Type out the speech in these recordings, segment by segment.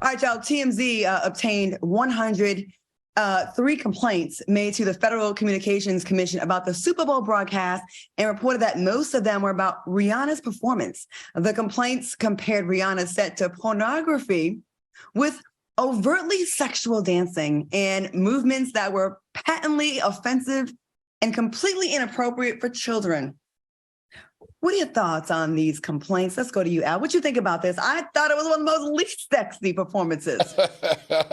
All right, y'all. TMZ obtained 103 complaints made to the Federal Communications Commission about the Super Bowl broadcast and reported that most of them were about Rihanna's performance. The complaints compared Rihanna's set to pornography with overtly sexual dancing and movements that were patently offensive and completely inappropriate for children. What are your thoughts on these complaints? Let's go to you, Al. What you think about this? I thought it was one of the most least sexy performances.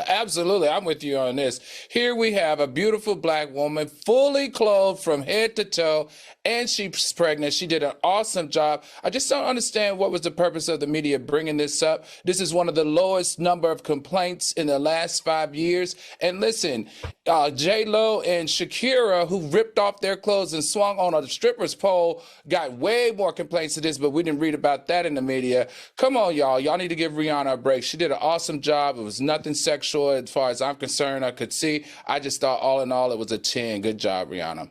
Absolutely. I'm with you on this. Here we have a beautiful Black woman, fully clothed from head to toe, and she's pregnant. She did an awesome job. I just don't understand what was the purpose of the media bringing this up. This is one of the lowest number of complaints in the last 5 years. And listen, J-Lo and Shakira, who ripped off their clothes and swung on a stripper's pole, got way more complaints to this, but we didn't read about that in the media. Come on, y'all. Y'all need to give Rihanna a break. She did an awesome job. It was nothing sexual as far as I'm concerned. I could see. I just thought all in all, it was a 10. Good job, Rihanna.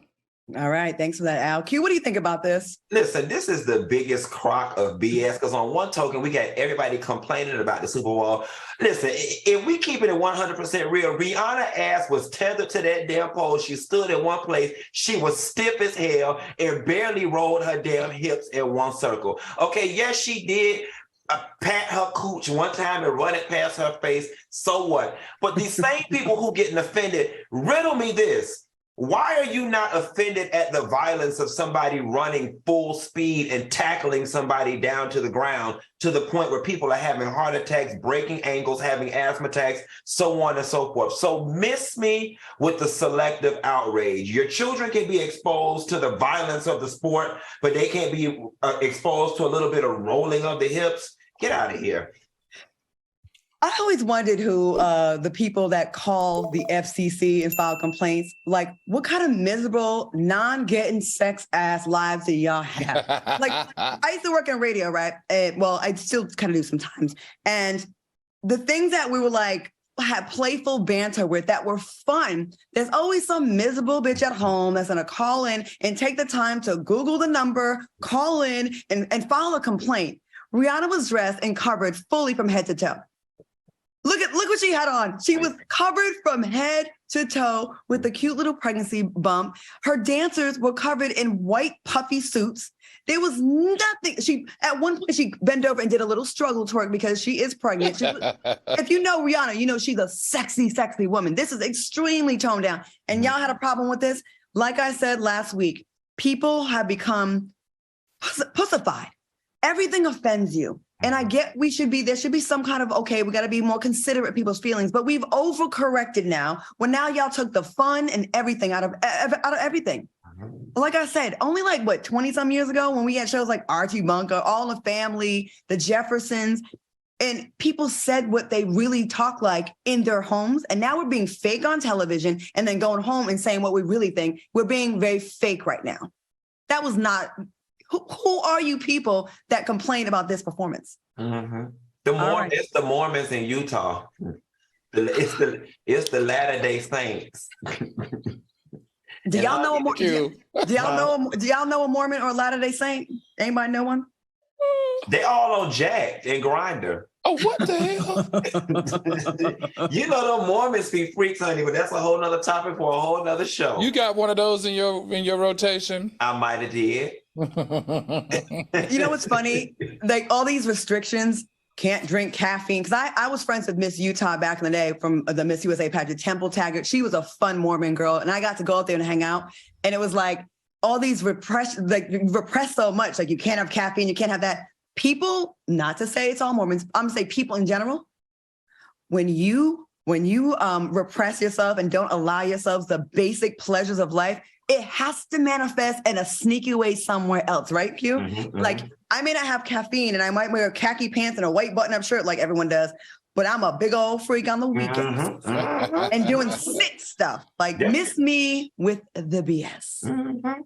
All right. Thanks for that, Al. Q, what do you think about this? Listen, this is the biggest crock of BS because on one token, we got everybody complaining about the Super Bowl. Listen, if we keep it at 100% real, Rihanna's ass was tethered to that damn pole. She stood in one place. She was stiff as hell and barely rolled her damn hips in one circle. Okay, yes, she did pat her cooch one time and run it past her face. So what? But these same people who getting offended, riddle me this. Why are you not offended at the violence of somebody running full speed and tackling somebody down to the ground to the point where people are having heart attacks, breaking ankles, having asthma attacks, so on and so forth? So miss me with the selective outrage. Your children can be exposed to the violence of the sport, but they can't be exposed to a little bit of rolling of the hips. Get out of here. I always wondered who the people that call the FCC and file complaints, like, what kind of miserable, non-getting sex ass lives do y'all have? Like, I used to work in radio, right? Well, I still kind of do sometimes. And the things that we were like, had playful banter with that were fun, there's always some miserable bitch at home that's going to call in and take the time to Google the number, call in and file a complaint. Rihanna was dressed and covered fully from head to toe. Look what she had on. She was covered from head to toe with a cute little pregnancy bump. Her dancers were covered in white puffy suits. There was nothing. At one point she bent over and did a little struggle twerk because she is pregnant. If you know Rihanna, you know she's a sexy, sexy woman. This is extremely toned down. And y'all had a problem with this. Like I said last week, people have become pussified. Everything offends you. And I get there should be some kind of, okay, we got to be more considerate of people's feelings, but we've overcorrected now. Well, now y'all took the fun and everything out of everything. Like I said, only 20 some years ago when we had shows like Archie Bunker, All in the Family, The Jeffersons, and people said what they really talk like in their homes. And now we're being fake on television and then going home and saying what we really think. We're being very fake right now. That was not... Who are you people that complain about this performance? Mm-hmm. It's the Mormons in Utah. It's the Latter-day Saints. Do y'all know a Mormon or a Latter-day Saint? Anybody know one? They all on Jack and Grindr. Oh, what the hell? You know them Mormons be freaks, honey, but that's a whole nother topic for a whole nother show. You got one of those in your rotation? I might have did. You know what's funny? Like all these restrictions, can't drink caffeine. Because I was friends with Miss Utah back in the day from the Miss USA pageant, Temple Taggart. She was a fun Mormon girl. And I got to go out there and hang out. And it was like all these repressed so much. Like you can't have caffeine, you can't have that. People, not to say it's all Mormons, I'm gonna say people in general, when you repress yourself and don't allow yourselves the basic pleasures of life, it has to manifest in a sneaky way somewhere else, right, Q? Mm-hmm. Like, I may not have caffeine and I might wear khaki pants and a white button-up shirt like everyone does, but I'm a big old freak on the weekends and doing sick stuff. Like, miss me with the BS. Mm-hmm.